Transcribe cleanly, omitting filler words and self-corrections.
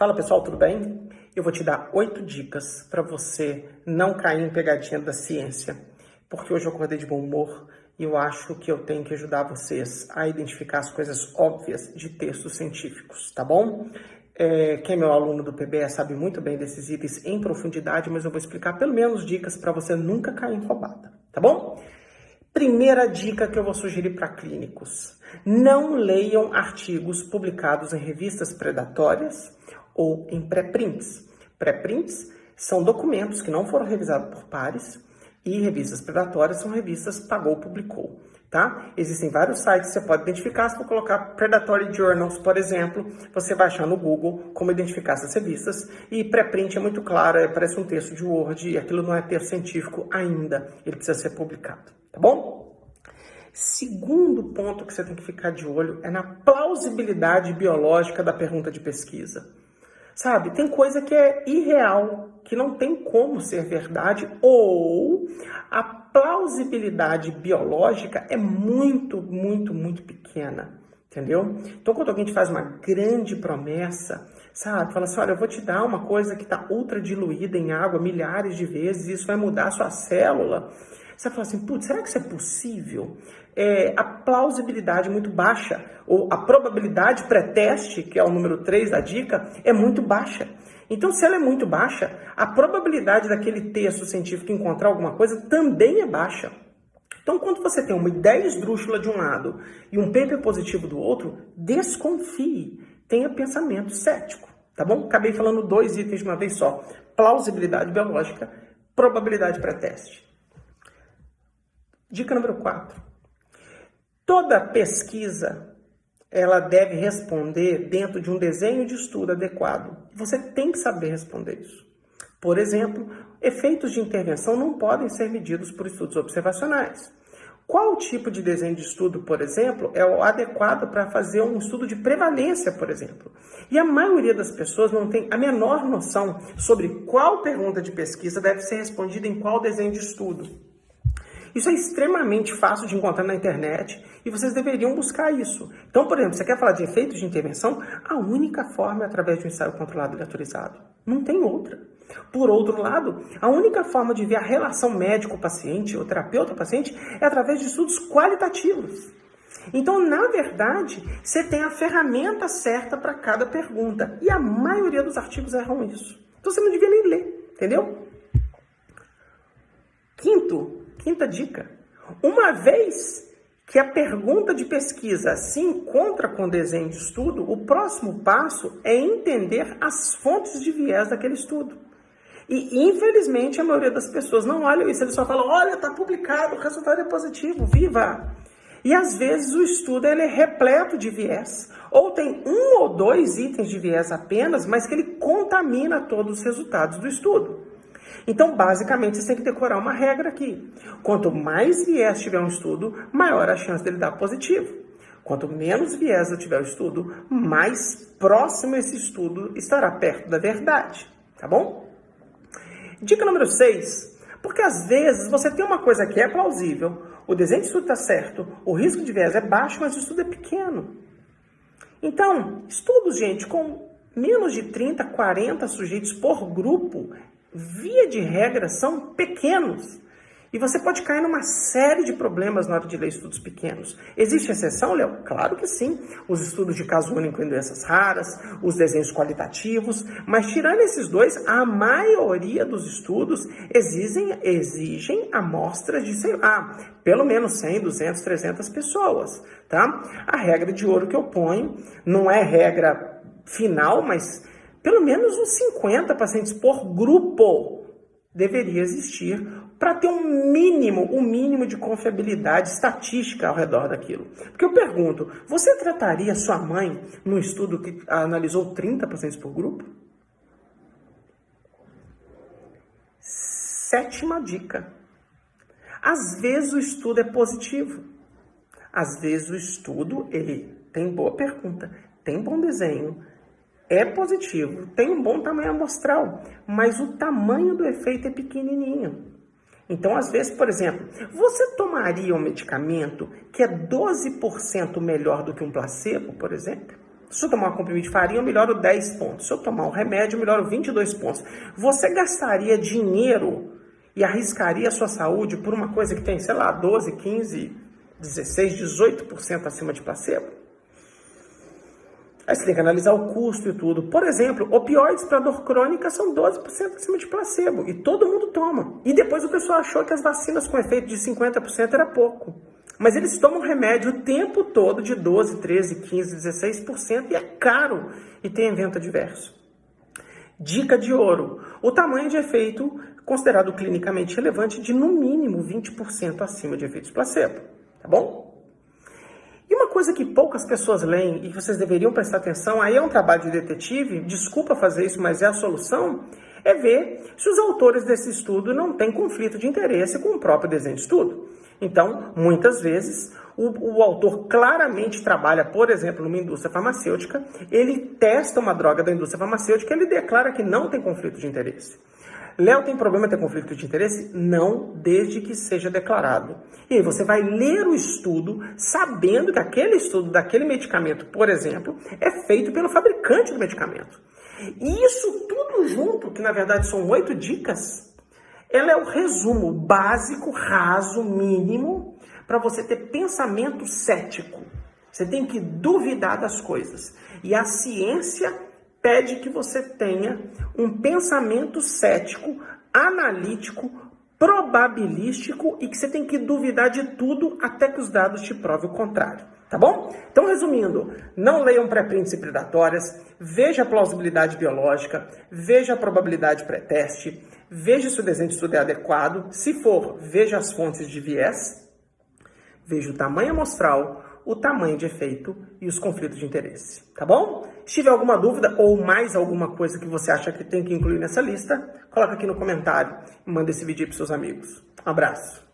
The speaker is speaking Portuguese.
Fala pessoal, tudo bem? Eu vou te dar 8 dicas para você não cair em pegadinha da ciência, porque hoje eu acordei de bom humor e eu acho que eu tenho que ajudar vocês a identificar as coisas óbvias de textos científicos, tá bom? Quem é meu aluno do PBE sabe muito bem desses itens em profundidade, mas eu vou explicar pelo menos dicas para você nunca cair em roubada, tá bom? Primeira dica que eu vou sugerir para clínicos: não leiam artigos publicados em revistas predatórias ou em pré-prints. Pré-prints são documentos que não foram revisados por pares e revistas predatórias são revistas pagou, publicou, tá? Existem vários sites que você pode identificar. Se for colocar Predatory Journals, por exemplo, você vai achar no Google como identificar essas revistas. E pré-print é muito claro, parece um texto de Word e aquilo não é texto científico ainda, ele precisa ser publicado, tá bom? Segundo ponto que você tem que ficar de olho é na plausibilidade biológica da pergunta de pesquisa. Sabe, tem coisa que é irreal, que não tem como ser verdade, ou a plausibilidade biológica é muito pequena, entendeu? Então, quando alguém te faz uma grande promessa, sabe, fala assim: olha, eu vou te dar uma coisa que está ultra diluída em água milhares de vezes, isso vai mudar a sua célula. Você fala assim: putz, será que isso é possível? A plausibilidade é muito baixa, ou a probabilidade pré-teste, que é o número 3 da dica, é muito baixa. Então, se ela é muito baixa, a probabilidade daquele texto científico encontrar alguma coisa também é baixa. Então, quando você tem uma ideia esdrúxula de um lado e um paper positivo do outro, desconfie, tenha pensamento cético, tá bom? Acabei falando 2 itens de uma vez só: plausibilidade biológica, probabilidade pré-teste. Dica número 4. Toda pesquisa, ela deve responder dentro de um desenho de estudo adequado. Você tem que saber responder isso. Por exemplo, efeitos de intervenção não podem ser medidos por estudos observacionais. Qual tipo de desenho de estudo, por exemplo, é o adequado para fazer um estudo de prevalência, por exemplo? E a maioria das pessoas não tem a menor noção sobre qual pergunta de pesquisa deve ser respondida em qual desenho de estudo. Isso é extremamente fácil de encontrar na internet e vocês deveriam buscar isso. Então, por exemplo, você quer falar de efeitos de intervenção? A única forma é através de um ensaio controlado e autorizado. Não tem outra. Por outro lado, a única forma de ver a relação médico-paciente ou terapeuta-paciente é através de estudos qualitativos. Então, na verdade, você tem a ferramenta certa para cada pergunta. E a maioria dos artigos erram isso. Então, você não devia nem ler, entendeu? Quinta dica: uma vez que a pergunta de pesquisa se encontra com o desenho de estudo, o próximo passo é entender as fontes de viés daquele estudo. E, infelizmente, a maioria das pessoas não olham isso, eles só falam: olha, está publicado, o resultado é positivo, viva! E, às vezes, o estudo ele é repleto de viés, ou tem 1 ou 2 itens de viés apenas, mas que ele contamina todos os resultados do estudo. Então, basicamente, você tem que decorar uma regra aqui. Quanto mais viés tiver um estudo, maior a chance dele dar positivo. Quanto menos viés tiver o estudo, mais próximo esse estudo estará perto da verdade. Tá bom? Dica número 6. Porque às vezes você tem uma coisa que é plausível, o desenho de estudo está certo, o risco de viés é baixo, mas o estudo é pequeno. Então, estudos, gente, com menos de 30, 40 sujeitos por grupo, via de regra, são pequenos. E você pode cair numa série de problemas na hora de ler estudos pequenos. Existe exceção, Léo? Claro que sim. Os estudos de caso único em doenças raras, os desenhos qualitativos. Mas tirando esses 2, a maioria dos estudos exigem amostras de, sei lá, pelo menos 100, 200, 300 pessoas. Tá? A regra de ouro que eu ponho não é regra final, mas pelo menos uns 50 pacientes por grupo deveria existir para ter um mínimo de confiabilidade estatística ao redor daquilo. Porque eu pergunto: você trataria sua mãe num estudo que analisou 30 pacientes por grupo? 7ª dica: às vezes o estudo é positivo. Às vezes o estudo ele tem boa pergunta, tem bom desenho, é positivo, tem um bom tamanho amostral, mas o tamanho do efeito é pequenininho. Então, às vezes, por exemplo, você tomaria um medicamento que é 12% melhor do que um placebo, por exemplo? Se eu tomar uma comprimido de farinha, eu melhoro 10 pontos. Se eu tomar um remédio, eu melhoro 22 pontos. Você gastaria dinheiro e arriscaria a sua saúde por uma coisa que tem, sei lá, 12, 15, 16, 18% acima de placebo? Aí você tem que analisar o custo e tudo. Por exemplo, opioides para dor crônica são 12% acima de placebo. E todo mundo toma. E depois o pessoal achou que as vacinas com efeito de 50% era pouco. Mas eles tomam remédio o tempo todo de 12, 13, 15, 16% e é caro e tem evento adverso. Dica de ouro. O tamanho de efeito considerado clinicamente relevante de no mínimo 20% acima de efeitos placebo. Tá bom? E uma coisa que poucas pessoas leem e vocês deveriam prestar atenção, aí é um trabalho de detetive, desculpa fazer isso, mas é a solução, é ver se os autores desse estudo não têm conflito de interesse com o próprio desenho de estudo. Então, muitas vezes, o autor claramente trabalha, por exemplo, numa indústria farmacêutica, ele testa uma droga da indústria farmacêutica e ele declara que não tem conflito de interesse. Léo, tem problema ter conflito de interesse? Não, desde que seja declarado. E aí você vai ler o estudo sabendo que aquele estudo daquele medicamento, por exemplo, é feito pelo fabricante do medicamento. E isso tudo junto, que na verdade são 8 dicas, ela é o resumo básico, raso, mínimo, para você ter pensamento cético. Você tem que duvidar das coisas. E a ciência pede que você tenha um pensamento cético, analítico, probabilístico e que você tem que duvidar de tudo até que os dados te provem o contrário. Tá bom? Então, resumindo, não leiam pré-prints e predatórias, veja a plausibilidade biológica, veja a probabilidade pré-teste, veja se o desenho de estudo é adequado, se for, veja as fontes de viés, veja o tamanho amostral, o tamanho de efeito e os conflitos de interesse, tá bom? Se tiver alguma dúvida ou mais alguma coisa que você acha que tem que incluir nessa lista, coloca aqui no comentário e manda esse vídeo para seus amigos. Um abraço!